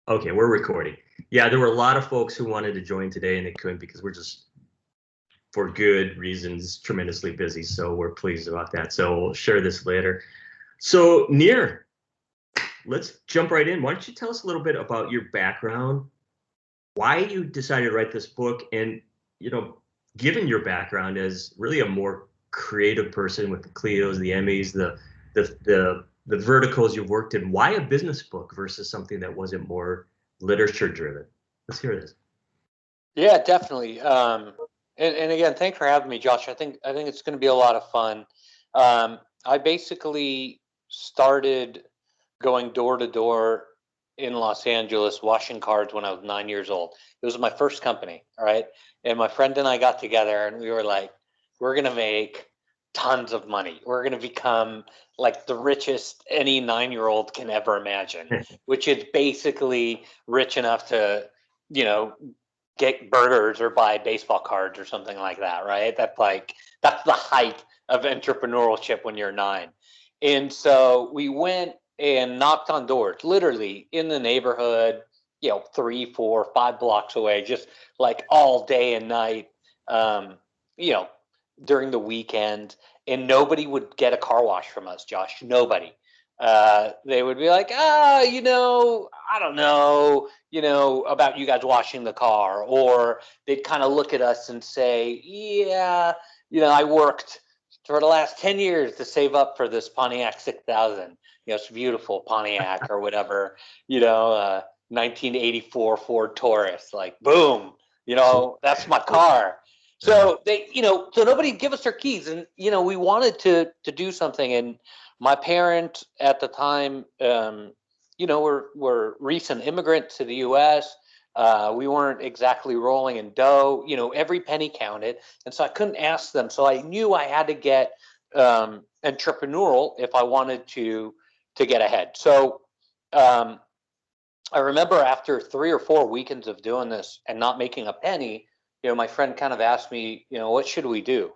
Okay, we're recording. Yeah, there were a lot of folks who wanted to join today and they couldn't because we're just, for good reasons, tremendously busy. So we're pleased about that. So we'll share this later. So Nir, let's jump right in. Why don't you tell us a little bit about your background, why you decided to write this book, and, given your background as really a more creative person with the Clios, the Emmys, the verticals you've worked in, why a business book versus something that wasn't more literature driven? Let's hear this. Yeah, definitely. And again, thanks for having me, Josh. I think it's going to be a lot of fun. I basically started going door to door in Los Angeles washing cards when I was 9 years old. It was my first company, all right? And my friend and I got together and we were like, we're going to make tons of money. We're going to become like the richest any 9-year-old can ever imagine, which is basically rich enough to, get burgers or buy baseball cards or something like that, right? That's the height of entrepreneurship when you're 9. And so we went and knocked on doors, literally in the neighborhood, 3, 4, 5 blocks away, just like all day and night, during the weekend. And nobody would get a car wash from us, Josh. Nobody. They would be like, I don't know, about you guys washing the car. Or they'd kind of look at us and say, yeah, I worked for the last 10 years to save up for this Pontiac 6000. It's beautiful Pontiac or whatever, 1984 Ford Taurus, like, boom, that's my car. So so nobody give us their keys. And, we wanted to do something. And my parents at the time, were recent immigrants to the U.S. We weren't exactly rolling in dough. Every penny counted, and so I couldn't ask them. So I knew I had to get entrepreneurial if I wanted to get ahead. So I remember after 3 or 4 weekends of doing this and not making a penny, my friend kind of asked me, what should we do?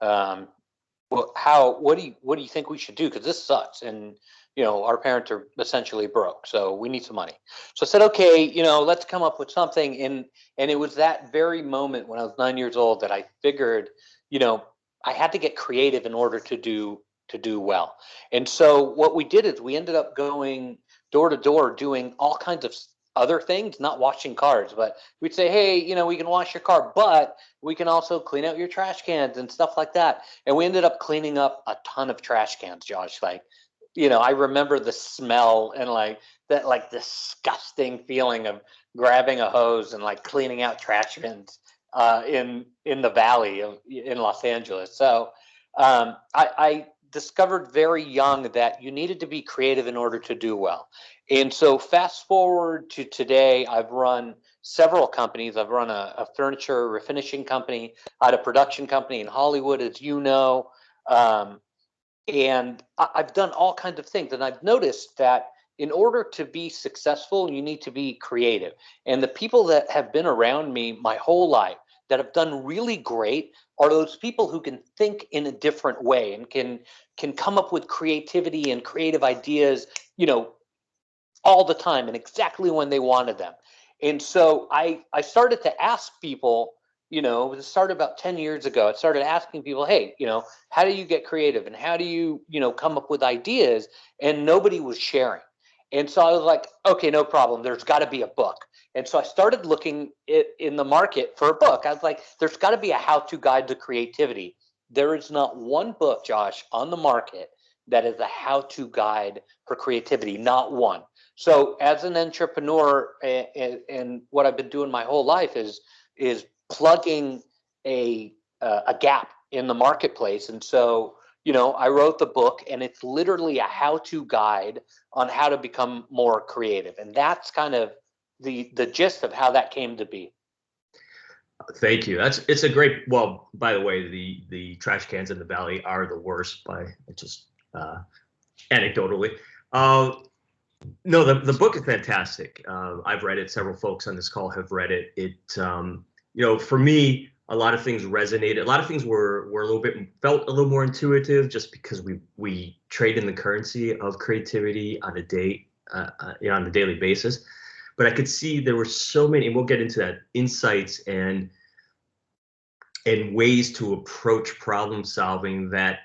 What do you think we should do? Because this sucks. And, our parents are essentially broke, so we need some money. So I said, okay, let's come up with something. And it was that very moment when I was 9 years old that I figured, I had to get creative in order to do well. And so what we did is we ended up going door to door doing all kinds of other things, not washing cars, but we'd say, hey, we can wash your car, but we can also clean out your trash cans and stuff like that. And we ended up cleaning up a ton of trash cans, Josh. Like, I remember the smell and like that, like disgusting feeling of grabbing a hose and like cleaning out trash bins in the valley in Los Angeles. So I discovered very young that you needed to be creative in order to do well. And so fast forward to today, I've run several companies. I've run a furniture refinishing company, I had a production company in Hollywood, as you know. And I've done all kinds of things. And I've noticed that in order to be successful, you need to be creative. And the people that have been around me my whole life that have done really great are those people who can think in a different way and can come up with creativity and creative ideas, all the time and exactly when they wanted them. And so I started to ask people, it started about 10 years ago. I started asking people, hey, how do you get creative and how do you, come up with ideas? And nobody was sharing. And so I was like, okay, no problem. There's got to be a book. And so I started looking in the market for a book. I was like, there's got to be a how-to guide to creativity. There is not one book, Josh, on the market that is a how-to guide for creativity, not one. So as an entrepreneur, and what I've been doing my whole life is plugging a gap in the marketplace. And so, I wrote the book, and it's literally a how-to guide on how to become more creative. And that's kind of the gist of how that came to be. Thank you. It's a great. Well, by the way, the trash cans in the valley are the worst by just anecdotally. No, the book is fantastic. I've read it. Several folks on this call have read it. It, for me, a lot of things resonated. A lot of things were felt a little more intuitive, just because we trade in the currency of creativity on a daily basis. but I could see there were so many, and we'll get into that, insights and ways to approach problem solving that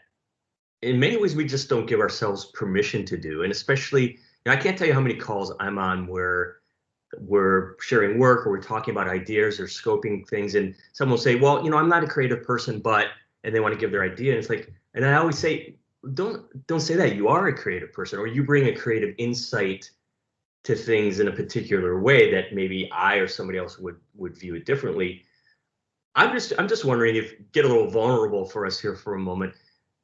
in many ways we just don't give ourselves permission to do. And especially, you know, I can't tell you how many calls I'm on where we're sharing work or we're talking about ideas or scoping things, and someone will say, well, you know, I'm not a creative person, but, and they want to give their idea, and it's like, and I always say, don't say that. You are a creative person, or you bring a creative insight to things in a particular way that maybe I or somebody else would view it differently. I'm just wondering, if, get a little vulnerable for us here for a moment.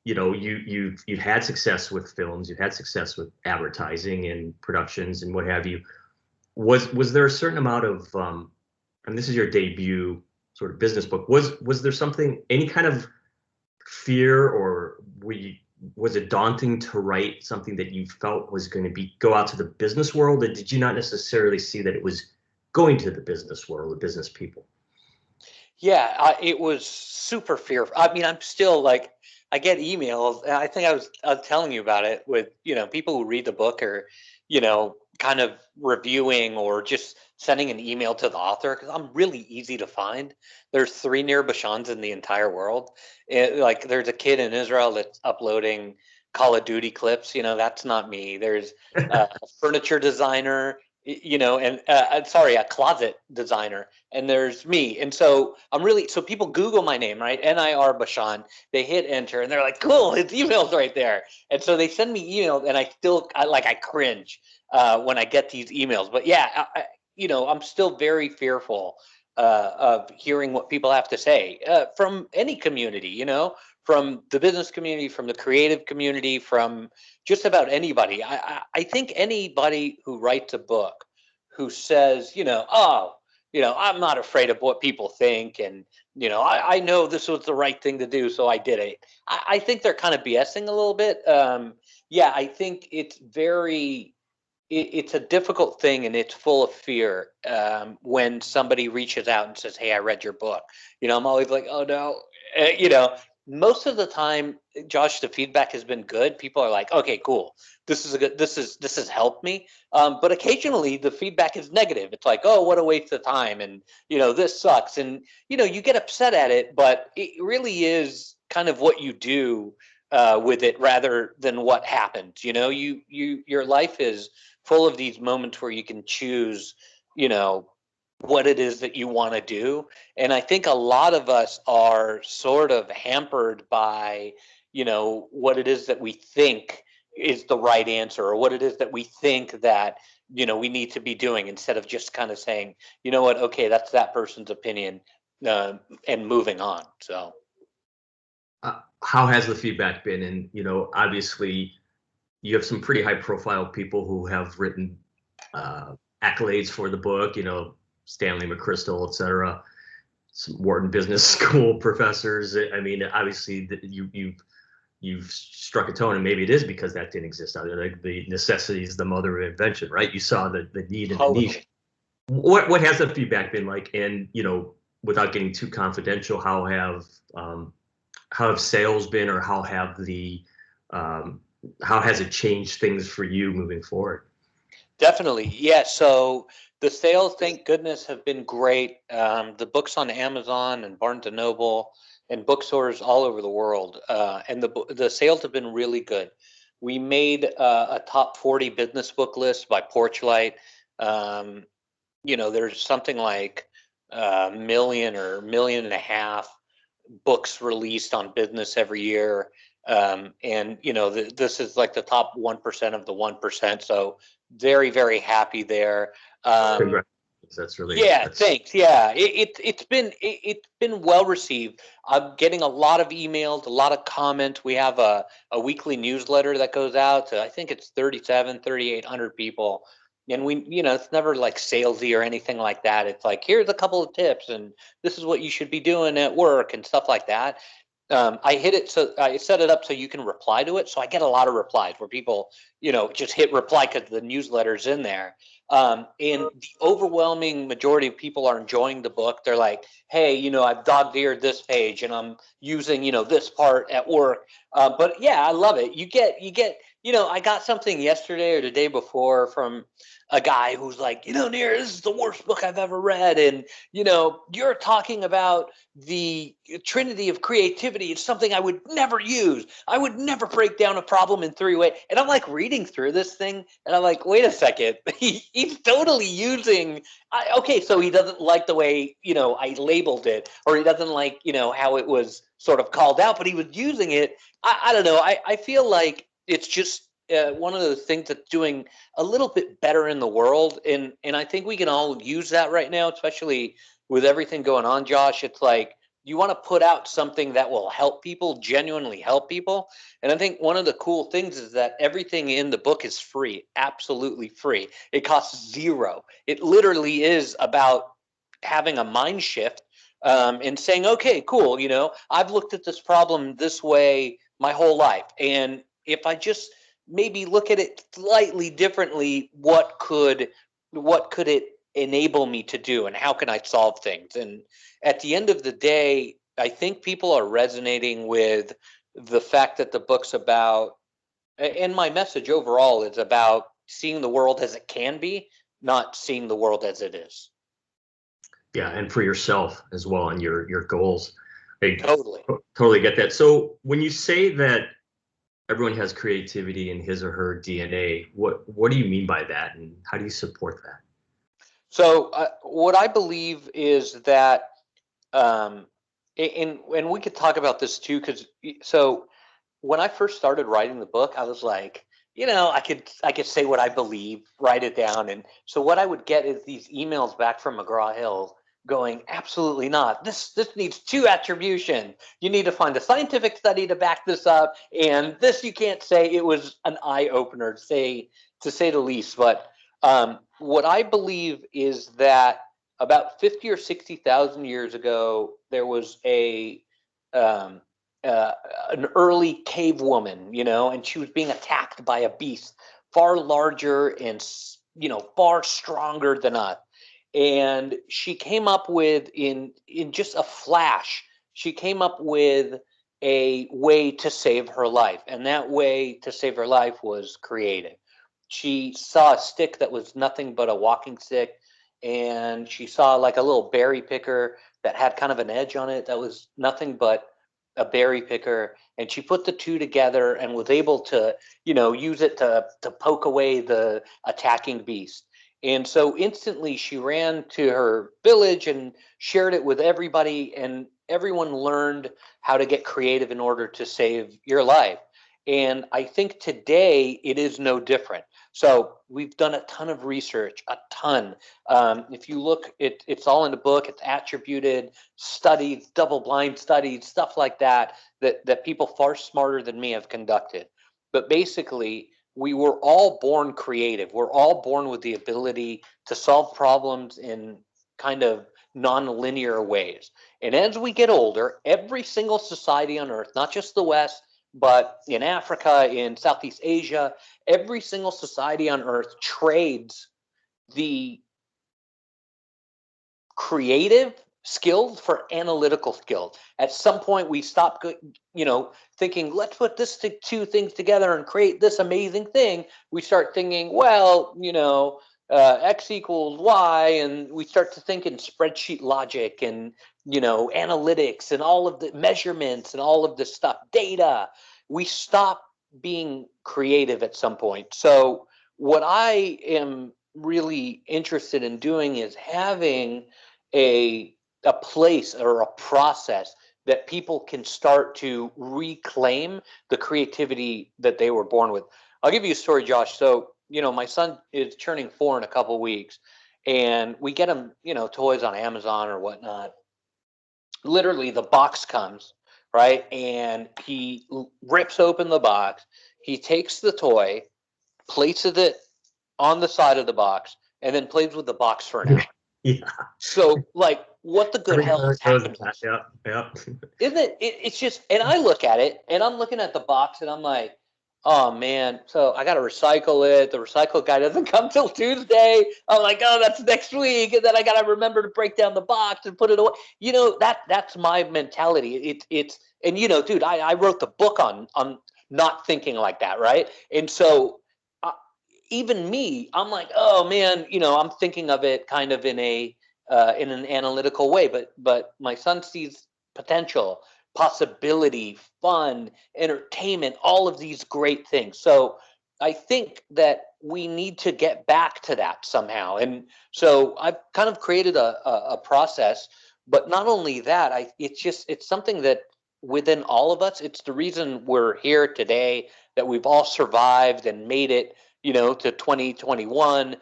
You know, you've had success with films, you've had success with advertising and productions and what have you. Was there a certain amount of and this is your debut sort of business book, was there something, any kind of fear, or was it daunting to write something that you felt was going to go out to the business world, or did you not necessarily see that it was going to the business world, the business people? Yeah, it was super fearful. I mean, I'm still like, I get emails, and I think I was telling you about it with, you know, people who read the book, or, you know, kind of reviewing or just sending an email to the author, because I'm really easy to find. There's 3 Nir Bashans in the entire world. Like, there's a kid in Israel that's uploading Call of Duty clips. You know, that's not me. There's a furniture designer, you know, and sorry, a closet designer, and there's me. And so so people Google my name, right? Nir Bashan. They hit enter, and they're like, cool, his email's right there. And so they send me emails, and I cringe when I get these emails. But yeah, you know, I'm still very fearful of hearing what people have to say from any community, you know, from the business community, from the creative community, from just about anybody. I think anybody who writes a book who says, you know, oh, you know, I'm not afraid of what people think, and, you know, I know this was the right thing to do, so I did it. I think they're kind of BSing a little bit. Yeah, I think it's a difficult thing, and it's full of fear when somebody reaches out and says, hey, I read your book. You know, I'm always like, oh no. You know, most of the time, Josh, the feedback has been good. People are like, okay, cool, this has helped me. But occasionally the feedback is negative. It's like, oh, what a waste of time, and, you know, this sucks, and, you know, you get upset at it, but it really is kind of what you do with it rather than what happens. You know, your life is full of these moments where you can choose, you know, what it is that you want to do. And I think a lot of us are sort of hampered by, you know, what it is that we think is the right answer, or what it is that we think that, you know, we need to be doing, instead of just kind of saying, you know what, okay, that's that person's opinion, and moving on. So How has the feedback been? And, you know, obviously you have some pretty high profile people who have written accolades for the book, you know, Stanley McChrystal, et cetera, some Wharton Business School professors. I mean, obviously you've struck a tone, and maybe it is because that didn't exist out there. Like, the necessity is the mother of invention, right? You saw the need in the niche. What has the feedback been like? And, you know, without getting too confidential, how have sales been, or how has it changed things for you moving forward? Definitely. Yeah. So the sales, thank goodness, have been great. The book's on Amazon and Barnes and Noble and bookstores all over the world. And the sales have been really good. We made a top 40 business book list by Porchlight. Um, you know, there's something like a million or million and a half books released on business every year. And, you know, this is like the top 1% of the 1%. So very, very happy there. Congrats. That's really, Yeah, thanks. Yeah, it's been well received. I'm getting a lot of emails, a lot of comments. We have a weekly newsletter that goes out to, I think it's 3,800 people. And we, you know, it's never like salesy or anything like that. It's like, here's a couple of tips, and this is what you should be doing at work and stuff like that. I set it up so you can reply to it. So I get a lot of replies where people, you know, just hit reply because the newsletter's in there. And the overwhelming majority of people are enjoying the book. They're like, hey, you know, I've dog-eared this page, and I'm using, you know, this part at work. But yeah, I love it. You get I got something yesterday or the day before from a guy who's like, Near, this is the worst book I've ever read. And, you're talking about the trinity of creativity. It's something I would never use. I would never break down a problem in 3 ways. And I'm like reading through this thing and I'm like, wait a second. He's totally using, okay, so he doesn't like the way, I labeled it, or he doesn't like, how it was sort of called out, but he was using it. I don't know. I feel like it's just one of those things that's doing a little bit better in the world, and I think we can all use that right now, especially with everything going on. Josh, it's like you want to put out something that will help people, genuinely help people, and I think one of the cool things is that everything in the book is free, absolutely free. It costs zero. It literally is about having a mind shift and saying, okay, cool, I've looked at this problem this way my whole life, and if I just maybe look at it slightly differently, what could it enable me to do, and how can I solve things? And at the end of the day, I think people are resonating with the fact that the book's about, and my message overall is about seeing the world as it can be, not seeing the world as it is. Yeah, and for yourself as well and your goals. I Totally. totally get that. So when you say that everyone has creativity in his or her DNA, what do you mean by that, and how do you support that? So what I believe is that, and we could talk about this too, because so when I first started writing the book, I was like, I could say what I believe, write it down, and so what I would get is these emails back from McGraw-Hill going, absolutely not. This needs two attribution. You need to find a scientific study to back this up, and this you can't say. It was an eye opener, to say the least. But what I believe is that about 50 or 60,000 years ago, there was um, uh, an early cave woman, and she was being attacked by a beast far larger and, far stronger than us. And she came up with, in just a flash, she came up with a way to save her life. And that way to save her life was creative. She saw a stick that was nothing but a walking stick, and she saw like a little berry picker that had kind of an edge on it that was nothing but a berry picker, and she put the two together and was able to, use it to poke away the attacking beast. And so instantly she ran to her village and shared it with everybody, and everyone learned how to get creative in order to save your life. And I think today it is no different. So we've done a ton of research, a ton. If you look, it's all in the book. It's attributed, studies, double-blind studies, stuff like that, that people far smarter than me have conducted. But basically, we were all born creative. We're all born with the ability to solve problems in kind of non-linear ways. And as we get older, every single society on Earth, not just the West, but in Africa, in Southeast Asia, every single society on Earth trades the creative skills for analytical skills. At some point, we stop, thinking, let's put this two things together and create this amazing thing. We start thinking, well, X equals Y, and we start to think in spreadsheet logic and, analytics and all of the measurements and all of this stuff, data. We stop being creative at some point. So what I am really interested in doing is having a place or a process that people can start to reclaim the creativity that they were born with. I'll give you a story, Josh. So, my son is turning 4 in a couple of weeks, and we get him, toys on Amazon or whatnot. Literally, the box comes, right? And he rips open the box. He takes the toy, places it on the side of the box, and then plays with the box for an hour. Yeah. So, like, what the good hell is happening? Yeah, yeah. Isn't it? It's just, and I look at it, and I'm looking at the box, and I'm like, oh man, so I got to recycle it. The recycle guy doesn't come till Tuesday. I'm like, oh, that's next week, and then I got to remember to break down the box and put it away. That's my mentality. It's and dude, I wrote the book on not thinking like that, right? And so even me, I'm like, oh man, I'm thinking of it kind of in an analytical way, but my son sees potential, possibility, fun, entertainment, all of these great things. So I think that we need to get back to that somehow. And so I've kind of created a process, but not only that, it's something that within all of us, it's the reason we're here today, that we've all survived and made it, to 2021.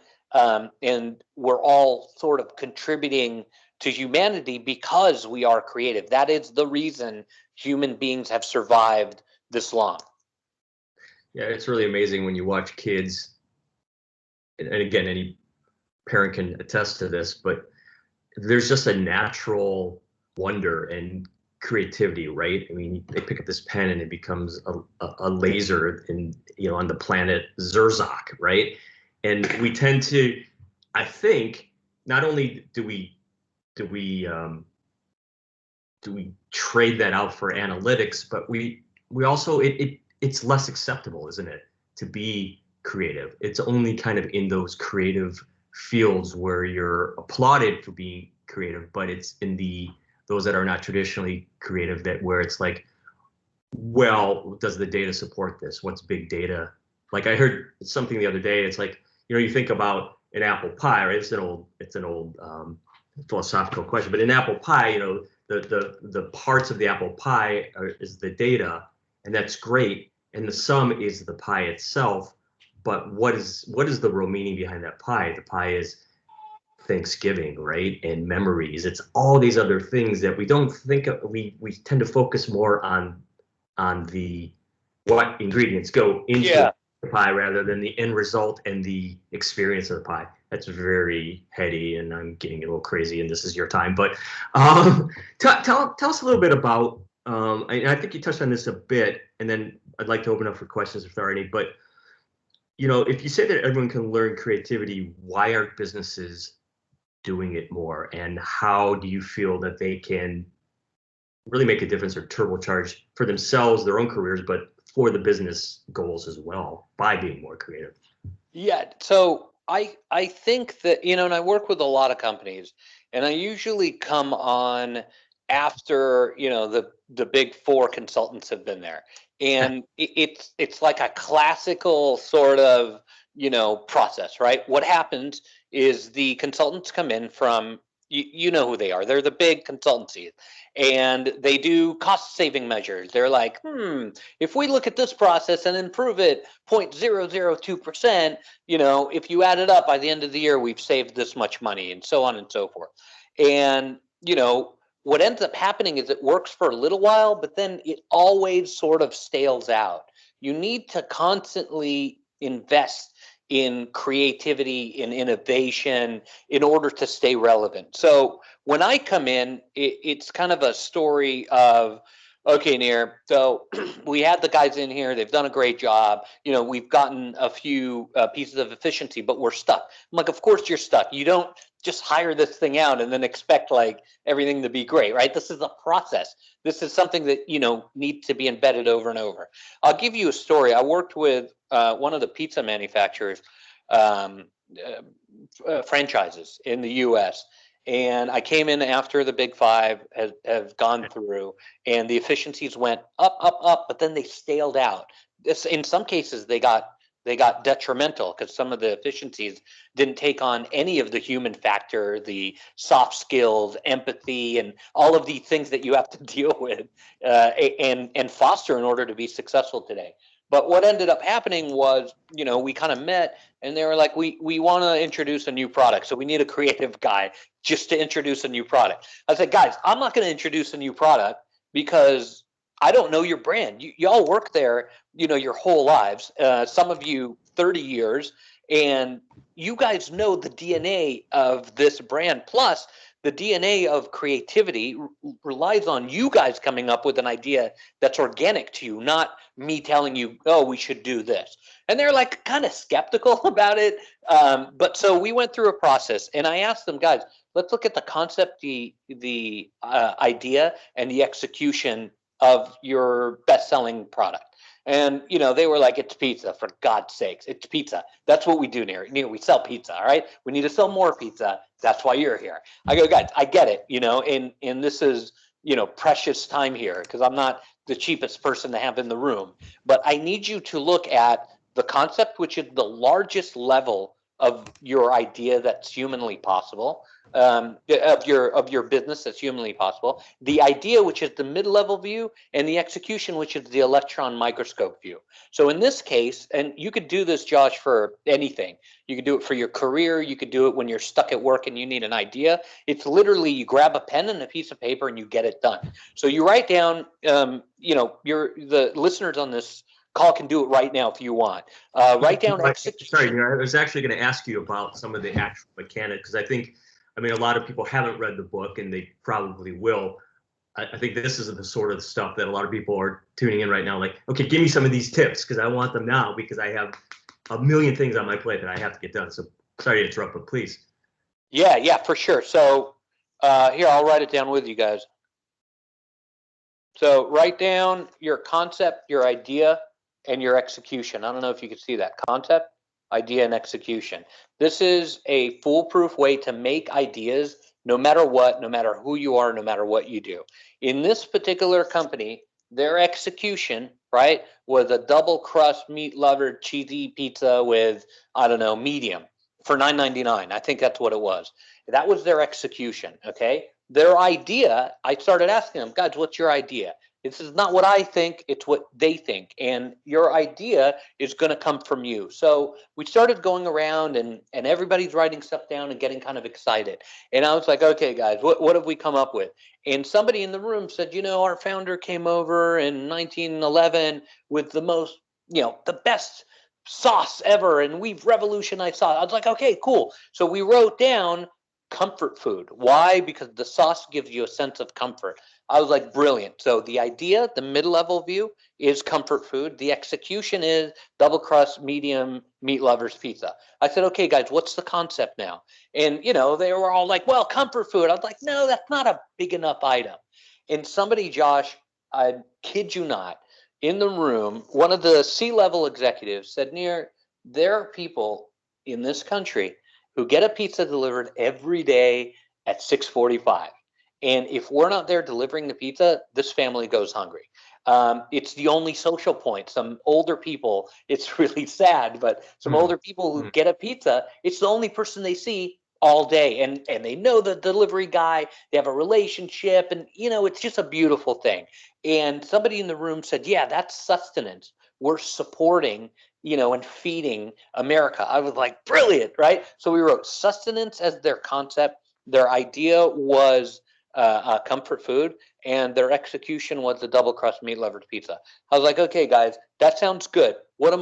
And we're all sort of contributing to humanity because we are creative. That is the reason human beings have survived this long. Yeah, it's really amazing when you watch kids, and again, any parent can attest to this, but there's just a natural wonder and creativity, right? I mean, they pick up this pen and it becomes a laser on the planet Zurzok, right? And we tend to, I think, not only do we trade that out for analytics, but we also it's less acceptable, isn't it, to be creative? It's only kind of in those creative fields where you're applauded for being creative, but it's in those that are not traditionally creative where it's like, well, does the data support this? What's big data? Like I heard something the other day. It's like, you think about an apple pie, right? It's an old philosophical question, but in apple pie, the parts of the apple pie is the data, and that's great, and the sum is the pie itself. But what is the real meaning behind that pie? The pie is Thanksgiving, right? And memories. It's all these other things that we don't think of. We tend to focus more on the what ingredients go into the pie rather than the end result and the experience of the pie. That's very heady, and I'm getting a little crazy, and this is your time. But tell us a little bit about, I think you touched on this a bit, and then I'd like to open up for questions if there are any. But, if you say that everyone can learn creativity, why aren't businesses doing it more? And how do you feel that they can really make a difference or turbocharge for themselves, their own careers, but for the business goals as well by being more creative? Yeah. So I think that, and I work with a lot of companies, and I usually come on after, the big four consultants have been there. And it's like a classical sort of, process, right? What happens is the consultants come in from, you know who they are. They're the big consultancies, and they do cost saving measures. They're like, if we look at this process and improve it 0.002%, if you add it up by the end of the year, we've saved this much money, and so on and so forth. And, what ends up happening is it works for a little while, but then it always sort of stales out. You need to constantly invest in creativity, in innovation, in order to stay relevant. So when I come in, it's kind of a story of, okay, Nir, so we had the guys in here, they've done a great job. We've gotten a few pieces of efficiency, but we're stuck. I'm like, of course you're stuck. You don't just hire this thing out and then expect like everything to be great, right? This is a process. This is something that, needs to be embedded over and over. I'll give you a story. I worked with one of the pizza manufacturers franchises in the US. And I came in after the big five have gone through, and the efficiencies went up, up, up, but then they staled out. In some cases, they got detrimental because some of the efficiencies didn't take on any of the human factor, the soft skills, empathy, and all of these things that you have to deal with and foster in order to be successful today. But what ended up happening was, we kind of met, and they were like, we want to introduce a new product, so we need a creative guy just to introduce a new product. I said, guys, I'm not going to introduce a new product because I don't know your brand. Y'all work there, your whole lives. Some of you 30 years, and you guys know the DNA of this brand. Plus, the DNA of creativity relies on you guys coming up with an idea that's organic to you, not me telling you, oh, we should do this. And they're like kind of skeptical about it. But so we went through a process, and I asked them, guys, let's look at the concept, the idea, and the execution of your best-selling product. And, they were like, it's pizza, for God's sakes. It's pizza. That's what we do near. We sell pizza, all right? We need to sell more pizza. That's why you're here. I go, guys, I get it, and this is, precious time here because I'm not the cheapest person to have in the room. But I need you to look at the concept, which is the largest level of your idea that's humanly possible, of your business that's humanly possible. The idea, which is the mid-level view, and the execution, which is the electron microscope view. So in this case, and you could do this, Josh, for anything. You could do it for your career. You could do it when you're stuck at work and you need an idea. It's literally you grab a pen and a piece of paper and you get it done. So you write down, the listeners on this call can do it right now if you want. Write down execution. Sorry, I was actually going to ask you about some of the actual mechanics because a lot of people haven't read the book and they probably will. I think this is the sort of stuff that a lot of people are tuning in right now. Like, okay, give me some of these tips because I want them now because I have a million things on my plate that I have to get done. So sorry to interrupt, but please. Yeah, for sure. So here, I'll write it down with you guys. So write down your concept, your idea, and your execution. I don't know if you can see that. Concept, idea, and execution. This is a foolproof way to make ideas no matter what, no matter who you are, no matter what you do. In this particular company, their execution, right, was a double crust meat lover cheesy pizza with, I don't know, medium for $9.99. I think that's what it was. That was their execution, okay? Their idea, I started asking them, guys, what's your idea? This is not what I think, it's what they think. And your idea is going to come from you. So we started going around and everybody's writing stuff down and getting kind of excited. And I was like, okay, guys, what have we come up with? And somebody in the room said, our founder came over in 1911 with the most, the best sauce ever. And we've revolutionized sauce. I was like, okay, cool. So we wrote down comfort food. Why? Because the sauce gives you a sense of comfort. I was like, brilliant. So the idea, the mid-level view is comfort food. The execution is double crust, medium, meat lovers pizza. I said, okay, guys, what's the concept now? And, they were all like, well, comfort food. I was like, no, that's not a big enough item. And somebody, Josh, I kid you not, in the room, one of the C-level executives said, there are people in this country who get a pizza delivered every day at 6:45. And if we're not there delivering the pizza, this family goes hungry. It's the only social point. Some older people, it's really sad, but some older people who get a pizza, it's the only person they see all day. And they know the delivery guy, they have a relationship, and it's just a beautiful thing. And somebody in the room said, yeah, that's sustenance. We're supporting, and feeding America. I was like, brilliant, right? So we wrote sustenance as their concept. Their idea was comfort food, and their execution was the double crust meat lovers pizza. I was like, okay, guys, that sounds good. What am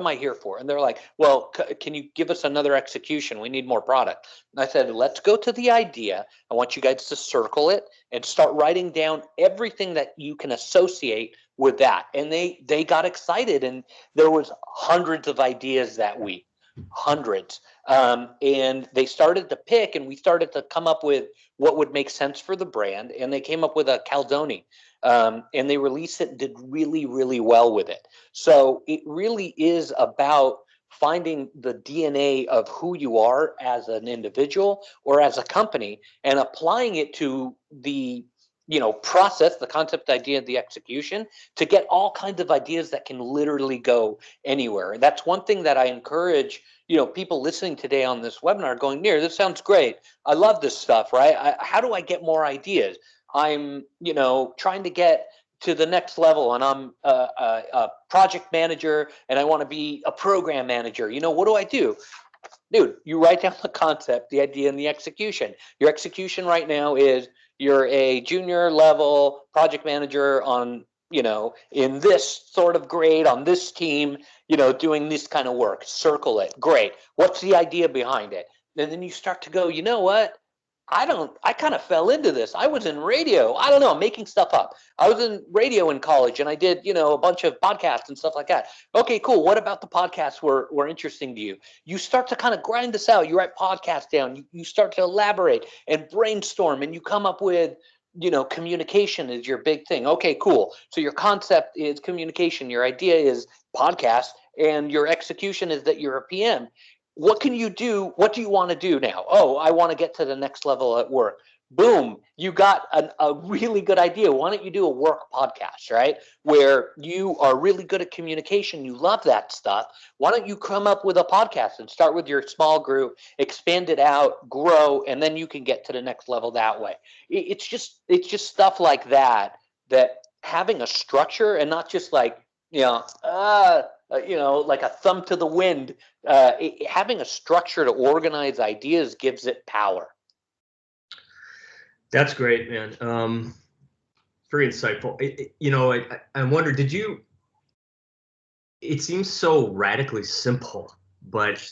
I here for? And they're like, well, can you give us another execution? We need more product. And I said, let's go to the idea. I want you guys to circle it and start writing down everything that you can associate with that. And they got excited, and there was hundreds of ideas that week. Hundreds. And they started to pick, and we started to come up with what would make sense for the brand. And they came up with a calzone, and they released it and did really, really well with it. So it really is about finding the DNA of who you are as an individual or as a company and applying it to the process, the concept, idea, the execution, to get all kinds of ideas that can literally go anywhere. And that's one thing that I encourage, people listening today on this webinar going, this sounds great. I love this stuff, right? How do I get more ideas? I'm, trying to get to the next level, and I'm a project manager, and I want to be a program manager. What do I do? Dude, you write down the concept, the idea, and the execution. Your execution right now is you're a junior level project manager on, in this sort of grade on this team, doing this kind of work. Circle it. Great. What's the idea behind it? And then you start to go, you know what? I kind of fell into this. I was in radio. I don't know, I'm making stuff up. I was in radio in college, and I did, a bunch of podcasts and stuff like that. Okay, cool. What about the podcasts were interesting to you? You start to kind of grind this out. You write podcasts down. You start to elaborate and brainstorm, and you come up with communication is your big thing. Okay, cool. So your concept is communication. Your idea is podcast, and your execution is that you're a PM. What can you do? What do you want to do now? Oh, I want to get to the next level at work. Boom, you got a really good idea. Why don't you do a work podcast, right? Where you are really good at communication. You love that stuff. Why don't you come up with a podcast and start with your small group, expand it out, grow, and then you can get to the next level that way. It's just stuff like that, that having a structure and not just like, like a thumb to the wind. Having a structure to organize ideas gives it power. That's great, man. Very insightful. I wonder, it seems so radically simple, but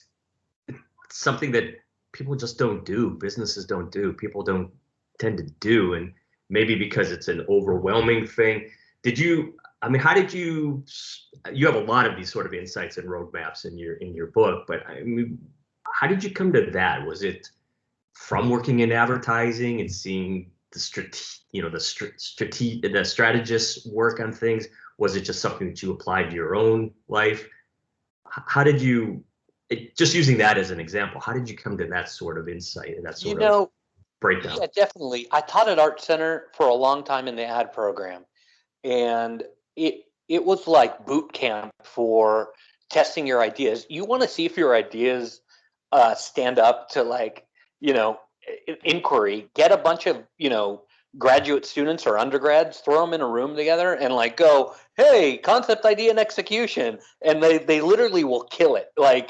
it's something that people just don't do. Businesses don't do. People don't tend to do. And maybe because it's an overwhelming thing. How did you have a lot of these sort of insights and roadmaps in your book, but how did you come to that? Was it from working in advertising and seeing the strategists work on things? Was it just something that you applied to your own life? How did you, just using that as an example, how did you come to that sort of insight and that sort of breakdown? Yeah, definitely. I taught at Art Center for a long time in the ad program, and it was like boot camp for testing your ideas. You want to see if your ideas stand up to inquiry. Get a bunch of graduate students or undergrads, throw them in a room together, and go, hey, concept, idea, and execution, and they literally will kill it. The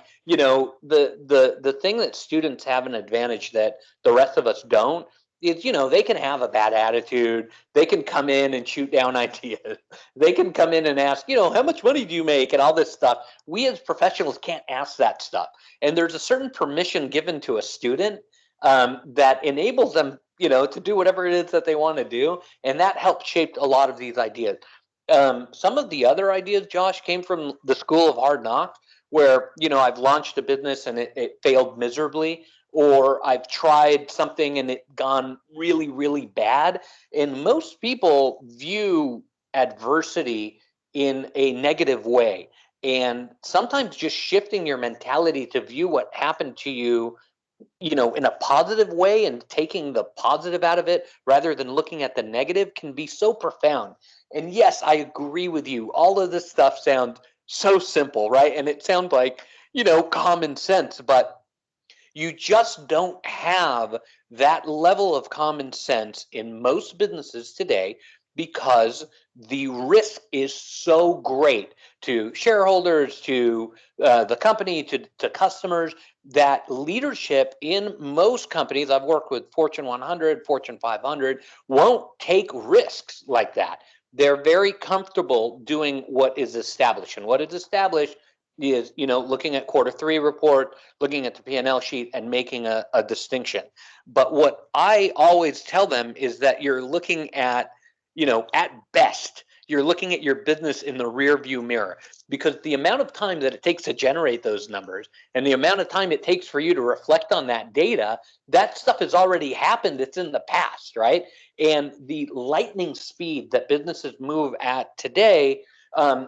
thing that students have an advantage that the rest of us don't is, they can have a bad attitude. They can come in and shoot down ideas. They can come in and ask, how much money do you make, and all this stuff. We as professionals can't ask that stuff. And there's a certain permission given to a student that enables them, to do whatever it is that they want to do. And that helped shape a lot of these ideas. Some of the other ideas, Josh, came from the School of Hard Knocks, where, I've launched a business and it failed miserably, or I've tried something and it gone really, really bad. And most people view adversity in a negative way. And sometimes just shifting your mentality to view what happened to you, in a positive way, and taking the positive out of it rather than looking at the negative, can be so profound. And yes, I agree with you. All of this stuff sounds so simple, right? And it sounds like, common sense, but you just don't have that level of common sense in most businesses today, because the risk is so great to shareholders, to the company, to customers, that leadership in most companies, I've worked with Fortune 100, Fortune 500, won't take risks like that. They're very comfortable doing what is established. And what is established is, looking at quarter three report, looking at the P&L sheet, and making a distinction. But what I always tell them is that you're looking at, at best, you're looking at your business in the rear view mirror, because the amount of time that it takes to generate those numbers and the amount of time it takes for you to reflect on that data, that stuff has already happened. It's in the past, right? And the lightning speed that businesses move at today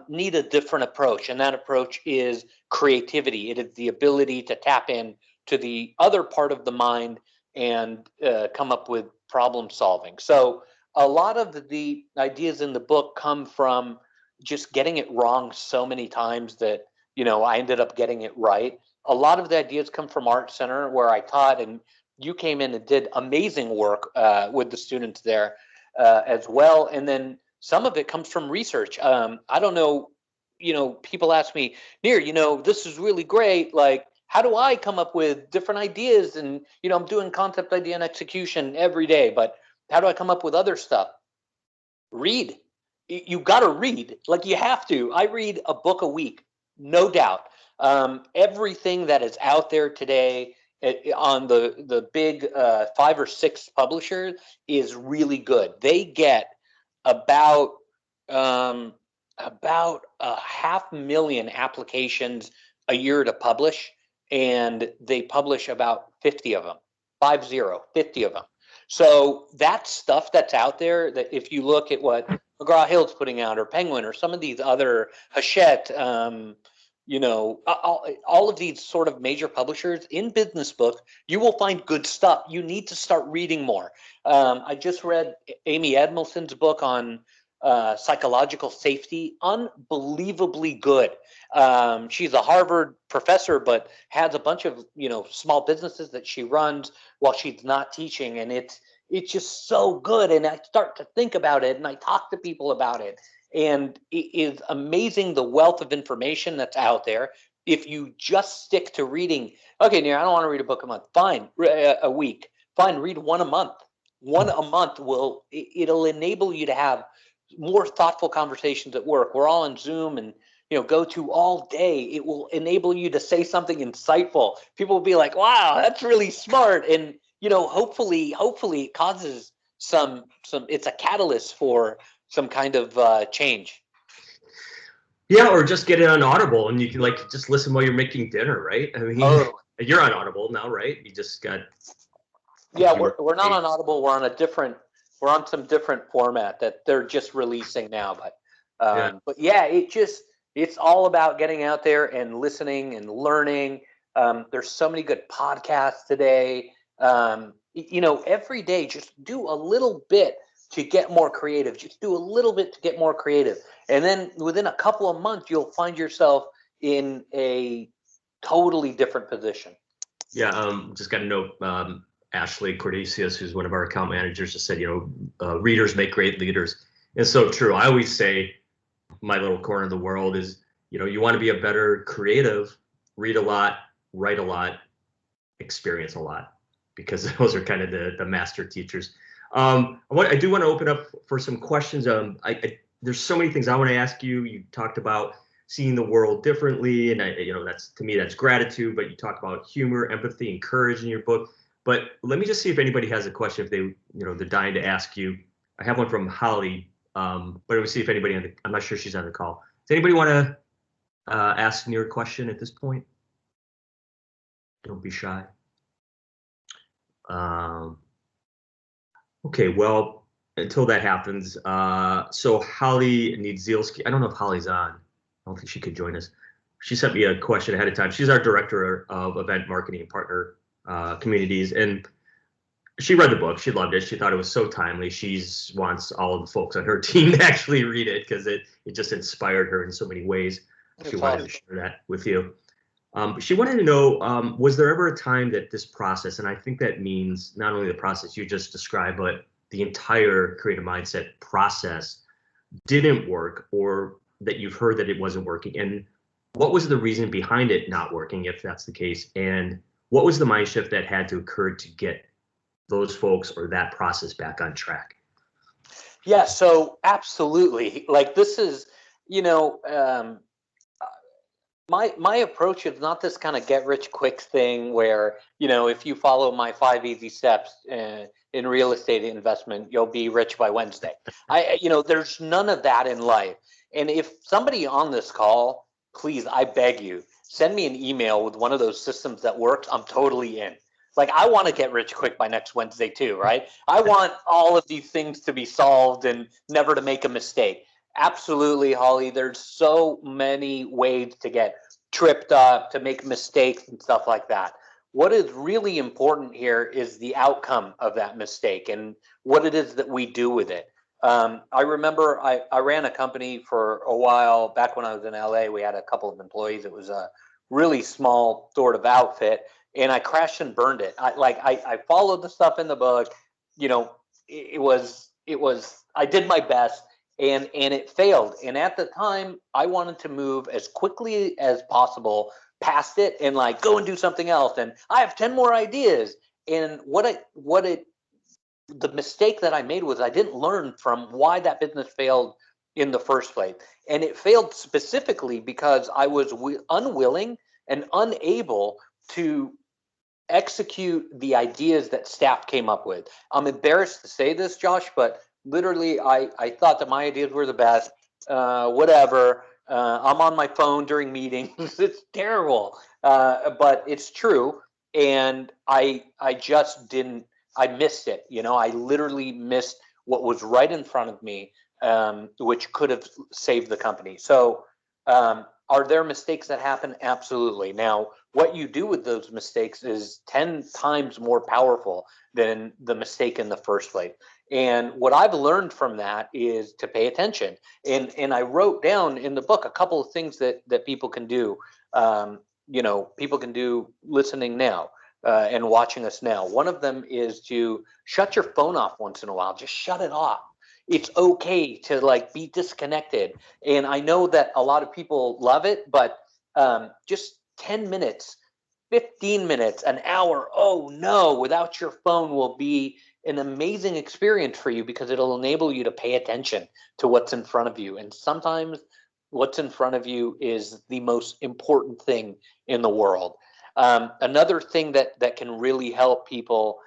need a different approach. And that approach is creativity. It is the ability to tap in to the other part of the mind and come up with problem solving. So a lot of the ideas in the book come from just getting it wrong so many times that, I ended up getting it right. A lot of the ideas come from Art Center, where I taught, and you came in and did amazing work with the students there as well. And then some of it comes from research. I don't know, people ask me, Nir, this is really great. Like, how do I come up with different ideas? And, I'm doing concept, idea, and execution every day, but how do I come up with other stuff? Read. You got to read. Like, you have to. I read a book a week, no doubt. Everything that is out there today on the big 5 or 6 publishers is really good. They get about a 500,000 applications a year to publish, and they publish about 50 of them, 50 of them. So that stuff that's out there, that if you look at what McGraw-Hill's putting out, or Penguin, or some of these other, Hachette, all of these sort of major publishers in business books, you will find good stuff. You need to start reading more. I just read Amy Edmondson's book on psychological safety, unbelievably good. She's a Harvard professor, but has a bunch of small businesses that she runs while she's not teaching, and it's just so good. And I start to think about it, and I talk to people about it, and it is amazing the wealth of information that's out there. If you just stick to reading, okay, Neil, I don't want to read a book a month. Fine, a week. Fine, read one a month. One a month it'll enable you to have more thoughtful conversations at work. We're all on Zoom and go to all day. It will enable you to say something insightful. People will be like, wow, that's really smart. And hopefully it causes some it's a catalyst for some kind of change. Yeah, or just get it on Audible and you can just listen while you're making dinner, right? I mean, You're on Audible now, right? You just got. Yeah, we're not on Audible. We're on some different format that they're just releasing now. But yeah, it's all about getting out there and listening and learning. There's so many good podcasts today. Every day, just do a little bit to get more creative. Just do a little bit to get more creative. And then within a couple of months, you'll find yourself in a totally different position. Yeah, just got a note. Ashley Cordesius, who's one of our account managers, just said, readers make great leaders. It's so true. I always say my little corner of the world is, you want to be a better creative, read a lot, write a lot, experience a lot, because those are kind of the master teachers. I do want to open up for some questions. There's so many things I want to ask you. You talked about seeing the world differently, and that's, to me, that's gratitude. But you talk about humor, empathy, and courage in your book. But let me just see if anybody has a question. If they, they're dying to ask you. I have one from Holly. But we'll see if anybody I'm not sure she's on the call. Does anybody want to ask Neil a question at this point? Don't be shy. Okay, well, until that happens, so Holly Niedzielski, I don't know if Holly's on. I don't think she could join us. She sent me a question ahead of time. She's our director of event marketing and partner communities, and she read the book. She loved it. She thought it was so timely. She wants all of the folks on her team to actually read it because it just inspired her in so many ways. She wanted to share that with you. She wanted to know, was there ever a time that this process, and I think that means not only the process you just described, but the entire creative mindset process didn't work, or that you've heard that it wasn't working? And what was the reason behind it not working, if that's the case? And what was the mind shift that had to occur to get those folks or that process back on track? Yeah, so absolutely. Like, this is, my approach is not this kind of get rich quick thing where, if you follow my 5 easy steps in real estate investment, you'll be rich by Wednesday. There's none of that in life. And if somebody on this call, please, I beg you, send me an email with one of those systems that works. I'm totally in. Like, I want to get rich quick by next Wednesday too, right? I want all of these things to be solved and never to make a mistake. Absolutely, Holly. There's so many ways to get tripped up, to make mistakes and stuff like that. What is really important here is the outcome of that mistake and what it is that we do with it. I remember I ran a company for a while back when I was in LA. We had a couple of employees. It was a really small sort of outfit, and I crashed and burned it. I followed the stuff in the book. It was I did my best, and it failed. And at the time, I wanted to move as quickly as possible past it and go and do something else. And I have 10 more ideas. And the mistake that I made was I didn't learn from why that business failed in the first place. And it failed specifically because I was unwilling and unable to execute the ideas that staff came up with. I'm embarrassed to say this, Josh, but literally I thought that my ideas were the best. Whatever. I'm on my phone during meetings. It's terrible, but it's true. And I just didn't I missed it. I literally missed what was right in front of me, which could have saved the company. So are there mistakes that happen? Absolutely. Now, what you do with those mistakes is 10 times more powerful than the mistake in the first place. And what I've learned from that is to pay attention. And I wrote down in the book a couple of things that people can do. People can do listening now and watching us now. One of them is to shut your phone off once in a while. Just shut it off. It's okay to be disconnected. And I know that a lot of people love it, but just 10 minutes, 15 minutes, an hour, oh no, without your phone will be an amazing experience for you because it'll enable you to pay attention to what's in front of you. And sometimes what's in front of you is the most important thing in the world. Another thing that can really help people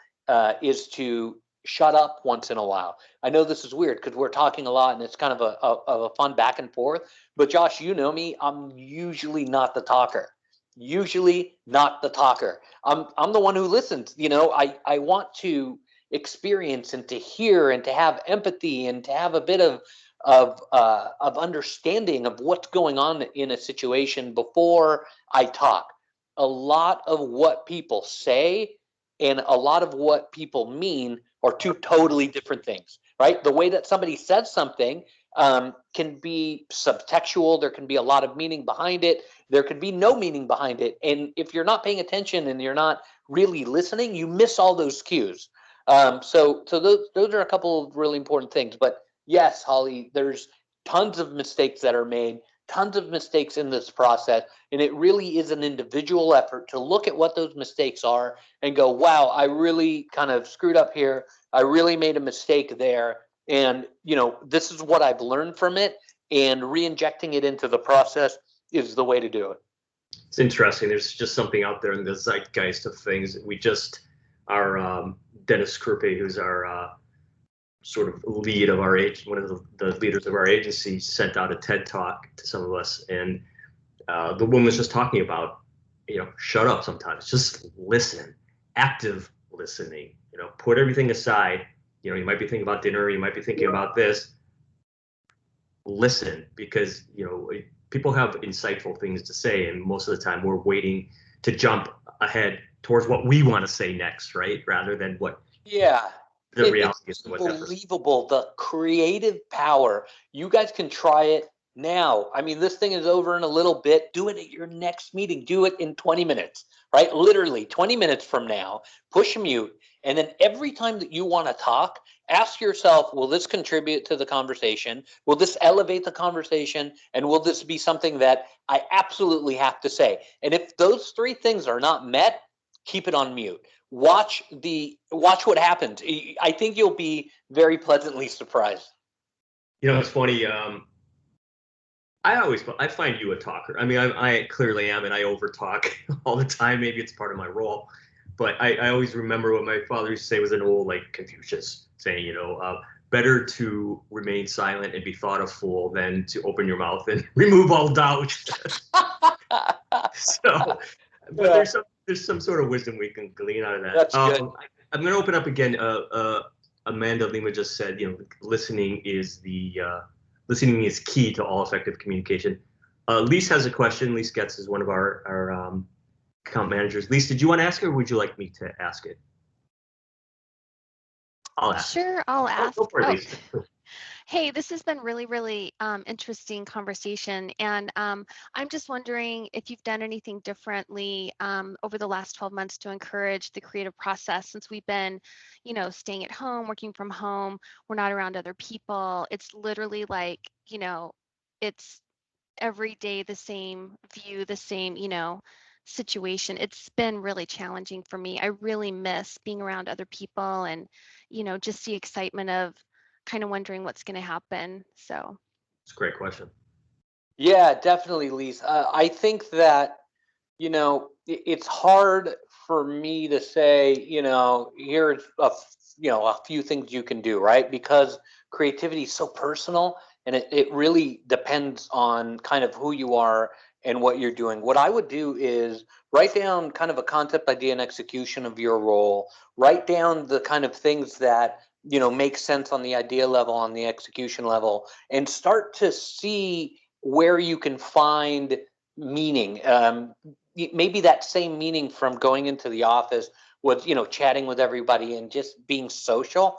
is to shut up once in a while. I know this is weird because we're talking a lot and it's kind of a fun back and forth. But Josh, you know me, I'm usually not the talker. Usually not the talker. I'm the one who listens. I want to experience and to hear and to have empathy and to have a bit of understanding of what's going on in a situation before I talk. A lot of what people say and a lot of what people mean are two totally different things, right? The way that somebody says something can be subtextual. There can be a lot of meaning behind it. There could be no meaning behind it. And if you're not paying attention and you're not really listening, you miss all those cues. So those are a couple of really important things. But yes, Holly, there's tons of mistakes that are made, tons of mistakes in this process. And it really is an individual effort to look at what those mistakes are and go, wow, I really kind of screwed up here. I really made a mistake there. And, this is what I've learned from it. And re-injecting it into the process is the way to do it. It's interesting. There's just something out there in the zeitgeist of things. We just, our Dennis Krupe, who's our sort of lead of our age, one of the leaders of our agency, sent out a TED talk to some of us, and the woman was just talking about, shut up sometimes, just listen, active listening. Put everything aside. You might be thinking about dinner, you might be thinking about this. Listen, because people have insightful things to say, and most of the time we're waiting to jump ahead towards what we want to say next, right? Rather than what the reality is. It's unbelievable, the creative power. You guys can try it now. I mean, this thing is over in a little bit. Do it at your next meeting. Do it in 20 minutes, right? Literally 20 minutes from now, push mute. And then every time that you want to talk, ask yourself, will this contribute to the conversation? Will this elevate the conversation? And will this be something that I absolutely have to say? And if those three things are not met, keep it on mute. Watch what happens. I think you'll be very pleasantly surprised. It's funny. I find you a talker. I mean, I clearly am, and I overtalk all the time. Maybe it's part of my role, but I always remember what my father used to say was an old Confucius saying, better to remain silent and be thought a fool than to open your mouth and remove all doubt. So, but there's some sort of wisdom we can glean out of that. That's good. I'm going to open up again. Amanda Lima just said, listening is key to all effective communication. Lise has a question. Lise Getz is one of our account managers. Lise, did you want to ask it, or would you like me to ask it? I'll ask. Sure, I'll ask. Go for it, Lise. Hey, this has been really interesting conversation, and I'm just wondering if you've done anything differently over the last 12 months to encourage the creative process, since we've been, staying at home, working from home. We're not around other people. It's literally it's every day the same view, the same, situation. It's been really challenging for me. I really miss being around other people and, just the excitement of kind of wondering what's going to happen. So it's a great question. Yeah, definitely, Lise. I think that, it's hard for me to say, here's a few things you can do, right? Because creativity is so personal, and it really depends on kind of who you are and what you're doing, what I would do is write down kind of a concept, idea, and execution of your role. Write down the kind of things that make sense on the idea level, on the execution level, and start to see where you can find meaning. Maybe that same meaning from going into the office was chatting with everybody and just being social.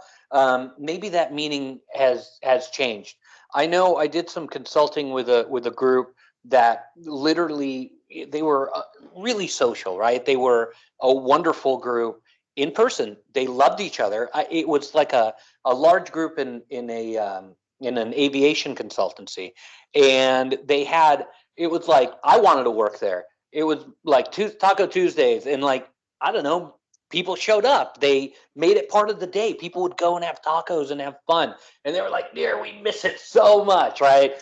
Maybe that meaning has changed. I know I did some consulting with a group that literally they were really social, right? They were a wonderful group in person. They loved each other. It was like a large group in an aviation consultancy, and it was like I wanted to work there. It was like Taco Tuesdays, and like I don't know, people showed up. They made it part of the day. People would go and have tacos and have fun. And they were like, dear, we miss it so much, right?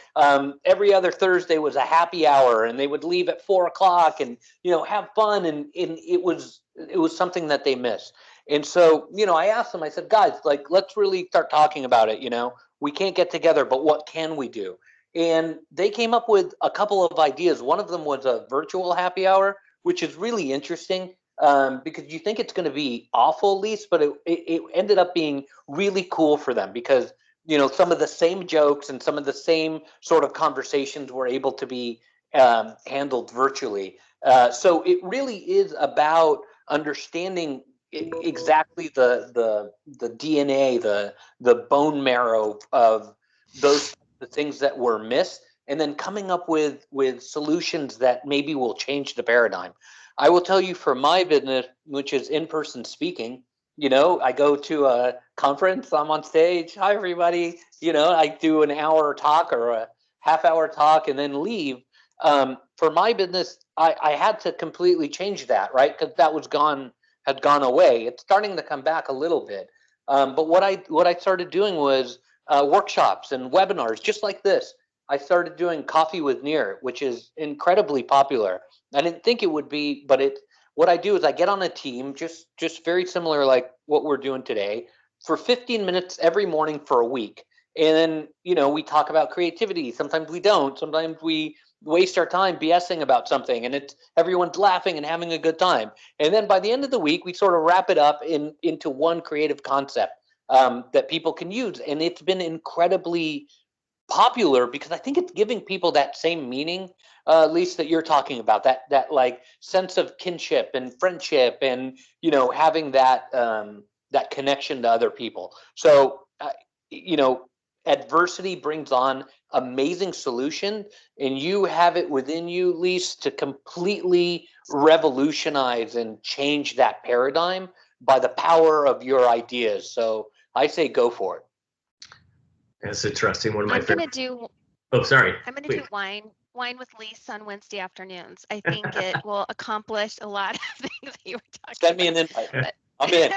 Every other Thursday was a happy hour, and they would leave at 4 o'clock and, have fun. And it was something that they missed. And so, I asked them, I said, guys, like, let's really start talking about it. We can't get together, but what can we do? And they came up with a couple of ideas. One of them was a virtual happy hour, which is really interesting. Because you think it's going to be awful, least, but it ended up being really cool for them because some of the same jokes and some of the same sort of conversations were able to be handled virtually. So it really is about understanding exactly the DNA, the bone marrow of the things that were missed, and then coming up with solutions that maybe will change the paradigm. I will tell you for my business, which is in-person speaking, I go to a conference, I'm on stage. Hi, everybody. I do an hour talk or a half-hour talk and then leave. For my business, I had to completely change that, right? Because that had gone away. It's starting to come back a little bit. But what I started doing was workshops and webinars just like this. I started doing Coffee with Nir, which is incredibly popular. I didn't think it would be, but what I do is I get on a team, just very similar like what we're doing today, for 15 minutes every morning for a week. And then, we talk about creativity. Sometimes we don't. Sometimes we waste our time BSing about something and everyone's laughing and having a good time. And then by the end of the week, we sort of wrap it up into one creative concept that people can use. And it's been incredibly popular because I think it's giving people that same meaning, Lisa, that you're talking about, that like sense of kinship and friendship, and having that that connection to other people. So adversity brings on amazing solution, and you have it within you, Lisa, to completely revolutionize and change that paradigm by the power of your ideas. So I say go for it. That's interesting. One of my I'm favorite. gonna do. Oh, sorry. I'm gonna do wine with Lisa on Wednesday afternoons. I think it will accomplish a lot of things that you were talking about. Send me an invite. I'm in.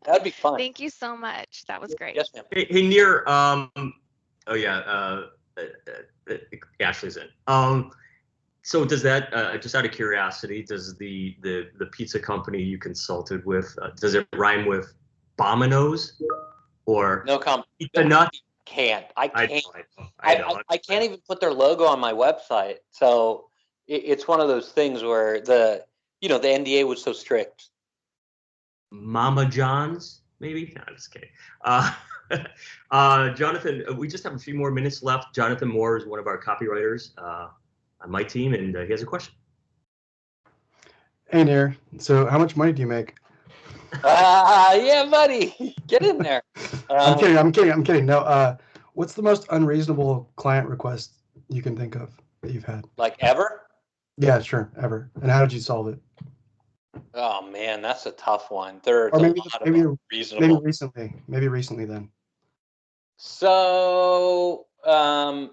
That'd be fun. Thank you so much. That was great. Yes, ma'am. Hey, Nir. Oh yeah. Ashley's in. So does that, just out of curiosity, does the pizza company you consulted with, does it rhyme with Bomino's or no comment? Pizza Nut? I can't. I know. I can't even put their logo on my website. So it's one of those things where the NDA was so strict. Mama John's, maybe? No, I'm just kidding. Jonathan, we just have a few more minutes left. Jonathan Moore is one of our copywriters on my team, and he has a question. Hey, Nir. So how much money do you make? Yeah, buddy. Get in there. I'm kidding. No, what's the most unreasonable client request you can think of that you've had? Like ever? Yeah, sure, ever. And how did you solve it? Oh man, that's a tough one. There's Or maybe a lot of reasonable. Maybe recently then. So, I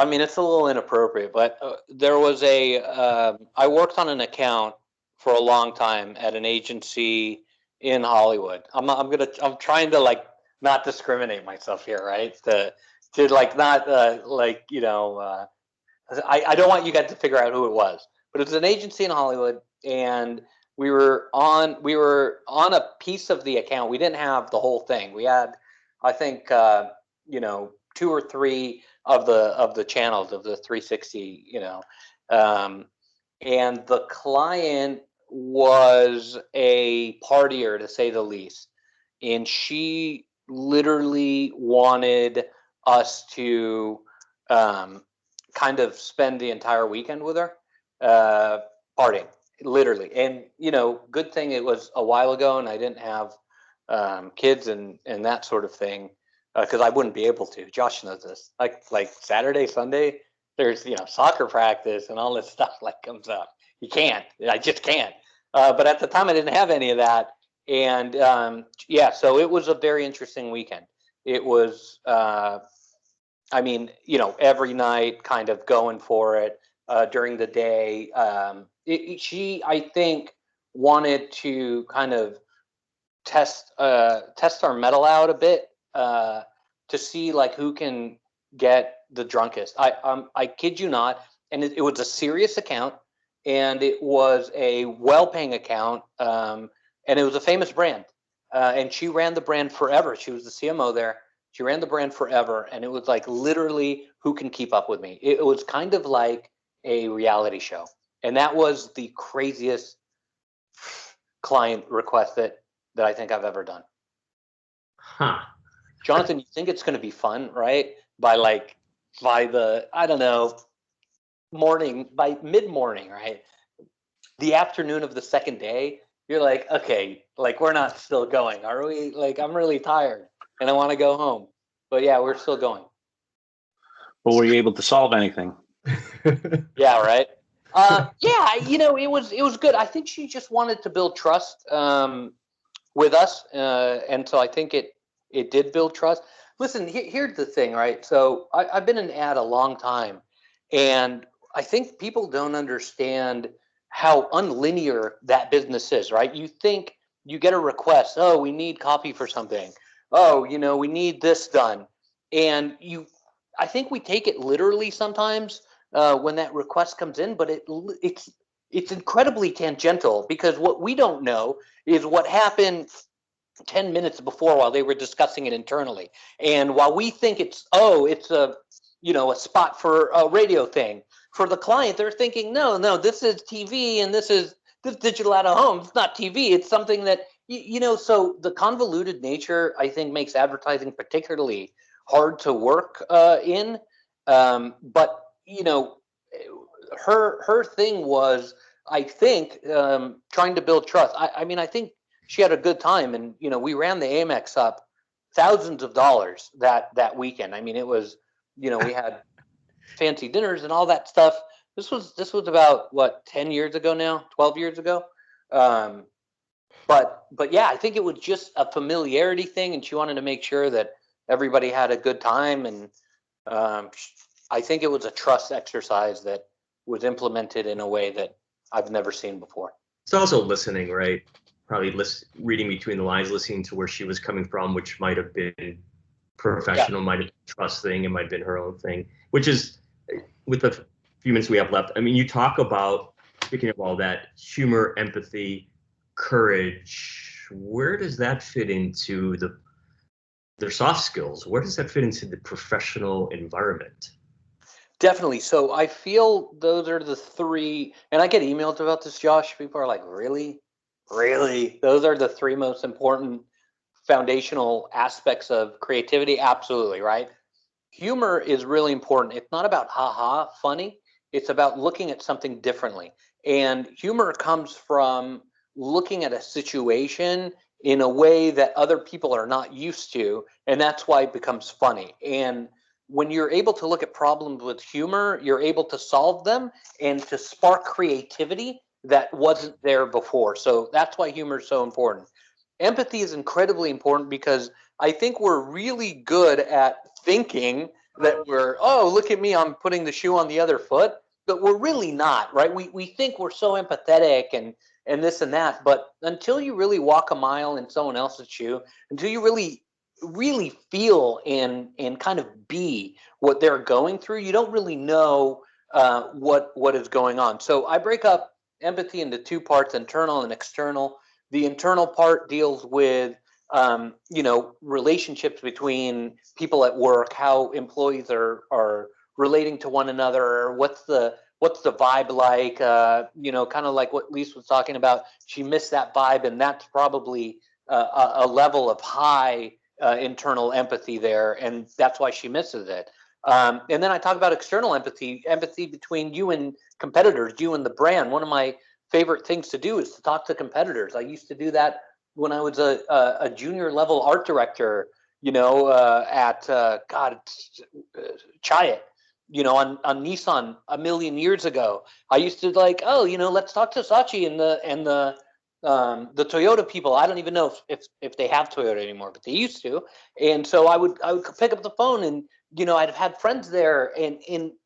mean, it's a little inappropriate, but there was I worked on an account for a long time at an agency in Hollywood. I'm trying to like not discriminate myself here, right? To like not I don't want you guys to figure out who it was, but it was an agency in Hollywood, and we were on a piece of the account. We didn't have the whole thing. We had, I think, 2 or 3 of the channels of the 360, and the client was a partier, to say the least, and she literally wanted us to kind of spend the entire weekend with her, partying, literally. And good thing it was a while ago, and I didn't have kids and that sort of thing, because I wouldn't be able to. Josh knows this. Like Saturday, Sunday, there's soccer practice and all this stuff comes up. You can't. I just can't. But at the time, I didn't have any of that, and so it was a very interesting weekend. It was, every night, kind of going for it during the day. She, I think, wanted to kind of test our metal out a bit, to see who can get the drunkest. I kid you not, and it was a serious account, and it was a well-paying account, and it was a famous brand, and she ran the brand forever. She was the CMO there. She ran the brand forever, and it was literally, who can keep up with me? It was kind of like a reality show, and that was the craziest client request that I think I've ever done. Huh. Jonathan, you think it's going to be fun, right? By the, I don't know, morning, by mid-morning, right? The afternoon of the second day, you're like, okay, we're not still going, are we? I'm really tired and I want to go home. But yeah, we're still going. But were you able to solve anything? Yeah, right. It was good. I think she just wanted to build trust with us, and so I think it did build trust. Listen, here's the thing, right? So I've been in ad a long time, and I think people don't understand how unlinear that business is, right? You think you get a request, oh, we need copy for something. Oh, we need this done. And I think we take it literally sometimes when that request comes in, but it's incredibly tangential, because what we don't know is what happened 10 minutes before while they were discussing it internally. And while we think it's a spot for a radio thing, for the client, they're thinking, no, this is TV, and this digital out of home. It's not TV. It's something that, so the convoluted nature, I think, makes advertising particularly hard to work in. But, her thing was, I think, trying to build trust. I think she had a good time, and we ran the Amex up thousands of dollars that weekend. I mean, it was, we had fancy dinners and all that stuff. This was about, what, 10 years ago now, 12 years ago. But yeah, I think it was just a familiarity thing, and she wanted to make sure that everybody had a good time, and I think it was a trust exercise that was implemented in a way that I've never seen before. It's also listening, right? Probably reading between the lines, listening to where she was coming from, which might have been professional, might have been trust thing, it might have been her own thing, which is, with the few minutes we have left, I mean, you talk about, speaking of all that, humor, empathy, courage, where does that fit into their soft skills? Where does that fit into the professional environment? Definitely. So I feel those are the three, and I get emails about this, Josh. People are like, really? Really? Those are the three most important foundational aspects of creativity? Absolutely, right? Humor is really important. It's not about haha, funny. It's about looking at something differently. And humor comes from looking at a situation in a way that other people are not used to, and that's why it becomes funny. And when you're able to look at problems with humor, you're able to solve them and to spark creativity that wasn't there before. So that's why humor is so important. Empathy is incredibly important, because I think we're really good at thinking that look at me, I'm putting the shoe on the other foot, but we're really not, right? We think we're so empathetic and this and that, but until you really walk a mile in someone else's shoe, until you really feel and kind of be what they're going through, you don't really know what is going on. So I break up empathy into two parts, internal and external. The internal part deals with relationships between people at work, how employees are relating to one another. What's the vibe like? Kind of like what Lisa was talking about. She missed that vibe, and that's probably a level of high internal empathy there, and that's why she misses it. And then I talk about external empathy between you and competitors, you and the brand. One of my favorite things to do is to talk to competitors. I used to do that when I was a junior level art director, at Chiat, on Nissan a million years ago. I used to let's talk to Saatchi and the Toyota people. I don't even know if they have Toyota anymore, but they used to. And so I would pick up the phone, and I'd have had friends there, and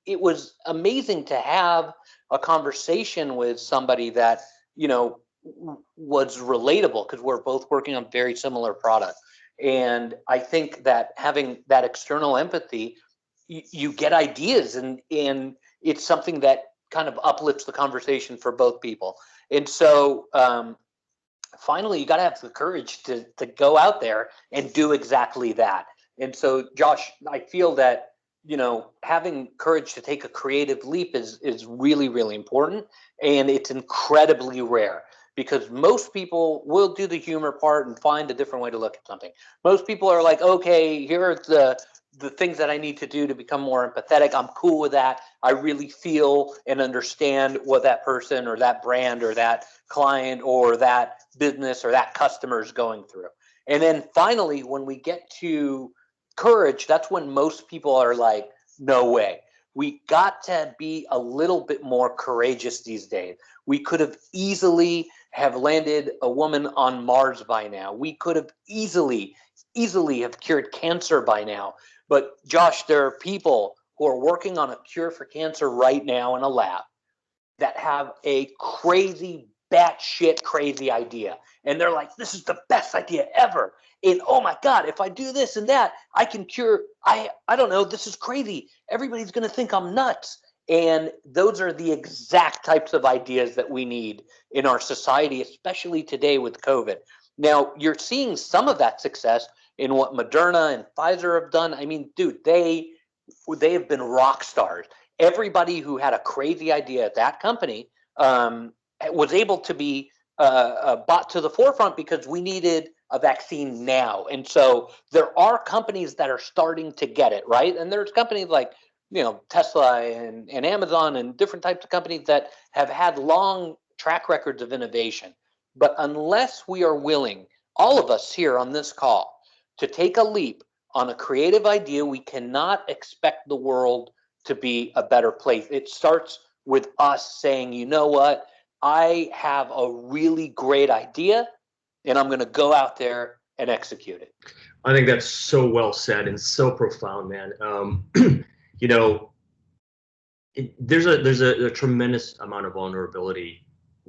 it was amazing to have a conversation with somebody that was relatable, because we're both working on very similar products. And I think that having that external empathy, you get ideas, and it's something that kind of uplifts the conversation for both people. And so finally, you got to have the courage to go out there and do exactly that. And so, Josh, I feel that having courage to take a creative leap is really, really important, and it's incredibly rare, because most people will do the humor part and find a different way to look at something. Most people are like, okay, here are the things that I need to do to become more empathetic. I'm cool with that. I really feel and understand what that person or that brand or that client or that business or that customer is going through. And then finally, when we get to courage, that's when most people are like, no way. We got to be a little bit more courageous these days. We could have easily have landed a woman on Mars by now. We could have easily have cured cancer by now. But Josh, there are people who are working on a cure for cancer right now in a lab that have a crazy, batshit crazy idea. And they're like, this is the best idea ever. And oh my God, if I do this and that, I can cure, I don't know, this is crazy. Everybody's going to think I'm nuts. And those are the exact types of ideas that we need in our society, especially today with COVID. Now, you're seeing some of that success in what Moderna and Pfizer have done. I mean, dude, they have been rock stars. Everybody who had a crazy idea at that company was able to be brought to the forefront, because we needed a vaccine now. And so there are companies that are starting to get it, right? And there's companies like Tesla and Amazon and different types of companies that have had long track records of innovation. But unless we are willing, all of us here on this call, to take a leap on a creative idea, we cannot expect the world to be a better place. It starts with us saying, you know what, I have a really great idea, and I'm going to go out there and execute it. I think that's so well said and so profound, man. There's a tremendous amount of vulnerability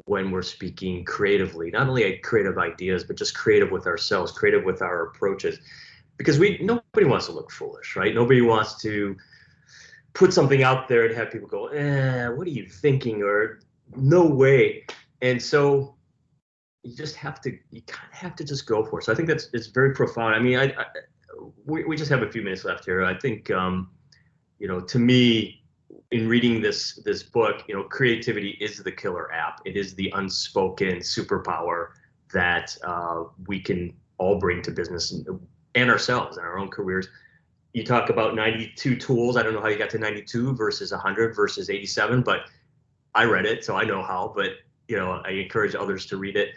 when we're speaking creatively, not only at creative ideas, but just creative with ourselves, creative with our approaches, because nobody wants to look foolish, right? Nobody wants to put something out there and have people go, what are you thinking? Or no way. And so you kind of have to just go for it. So I think it's very profound. I mean, we just have a few minutes left here. I think, to me, in reading this book, creativity is the killer app. It is the unspoken superpower that we can all bring to business and ourselves and our own careers. You talk about 92 tools. I don't know how you got to 92 versus 100 versus 87, but I read it, so I know how. But I encourage others to read it.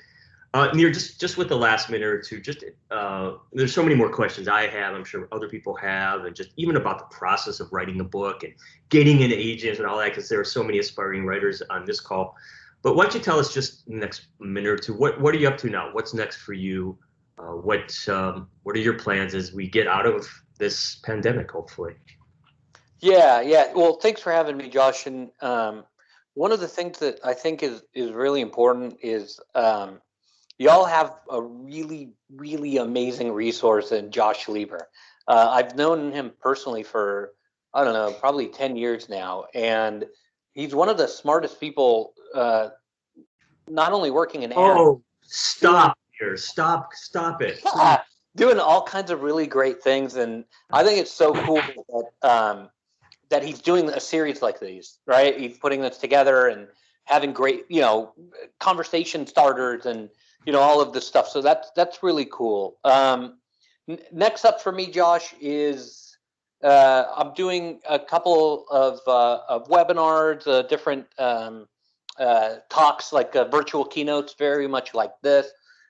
Nir, just with the last minute or two, there's so many more questions I have, I'm sure other people have, and just even about the process of writing a book and getting an agent and all that, because there are so many aspiring writers on this call. But why don't you tell us just in the next minute or two, what are you up to now? What's next for you? What are your plans as we get out of this pandemic, hopefully? Yeah. Well, thanks for having me, Josh. And one of the things that I think is really important is y'all have a really, really amazing resource in Josh Lieber. I've known him personally for, I don't know, probably 10 years now. And he's one of the smartest people, not only working in ads. Oh, stop. here. Stop it. Doing all kinds of really great things, and I think it's so cool that that he's doing a series like these, right? He's putting this together and having great, conversation starters and all of this stuff. So that's really cool. Next up for me, Josh, is I'm doing a couple of webinars, different talks, like virtual keynotes, very much like this.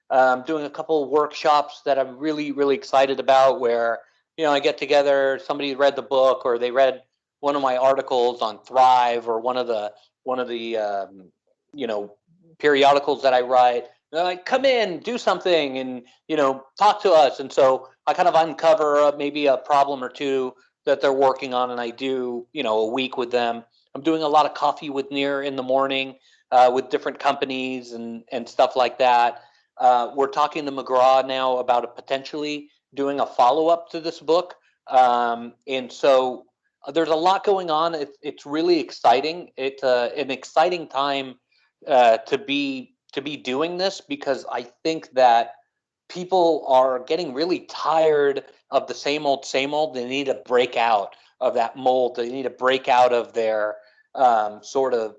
I'm doing a couple of workshops that I'm really, really excited about, where I get together, somebody read the book, or they read one of my articles on Thrive, or one of the periodicals that I write. They're like, come in, do something, and talk to us. And so I kind of uncover maybe a problem or two that they're working on, and I do a week with them. I'm doing a lot of coffee with Nir in the morning with different companies and stuff like that. We're talking to McGraw now about potentially doing a follow-up to this book. And so there's a lot going on. It's really exciting. It's an exciting time to be doing this, because I think that people are getting really tired of the same old, same old. They need to break out of that mold. They need to break out of their sort of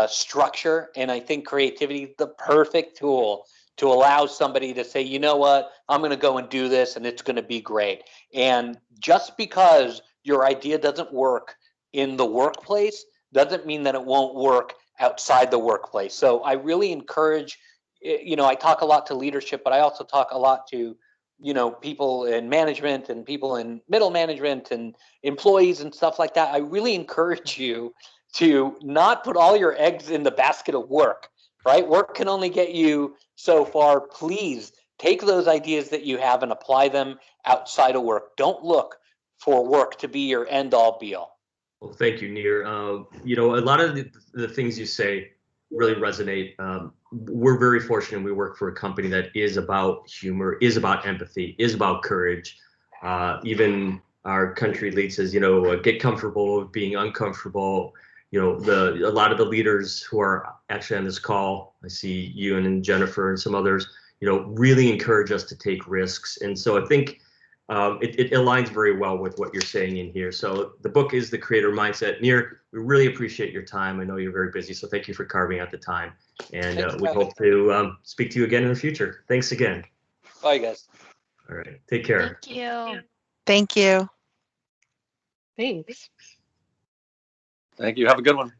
structure. And I think creativity is the perfect tool to allow somebody to say, you know what, I'm going to go and do this, and it's going to be great. And just because your idea doesn't work in the workplace doesn't mean that it won't work outside the workplace. So I really encourage, I talk a lot to leadership, but I also talk a lot to, people in management and people in middle management and employees and stuff like that. I really encourage you to not put all your eggs in the basket of work, right? Work can only get you so far. Please take those ideas that you have and apply them outside of work. Don't look for work to be your end all be all. Well, thank you, Nir. A lot of the things you say really resonate. We're very fortunate. We work for a company that is about humor, is about empathy, is about courage. Even our country lead says, get comfortable with being uncomfortable. A lot of the leaders who are actually on this call, I see you and Jennifer and some others, really encourage us to take risks. And so I think it aligns very well with what you're saying in here. So the book is The Creator Mindset. Nir, we really appreciate your time. I know you're very busy, so thank you for carving out the time. And we hope to speak to you again in the future. Thanks again. Bye, guys. All right. Take care. Thank you. Thank you. Thanks. Thank you. Have a good one.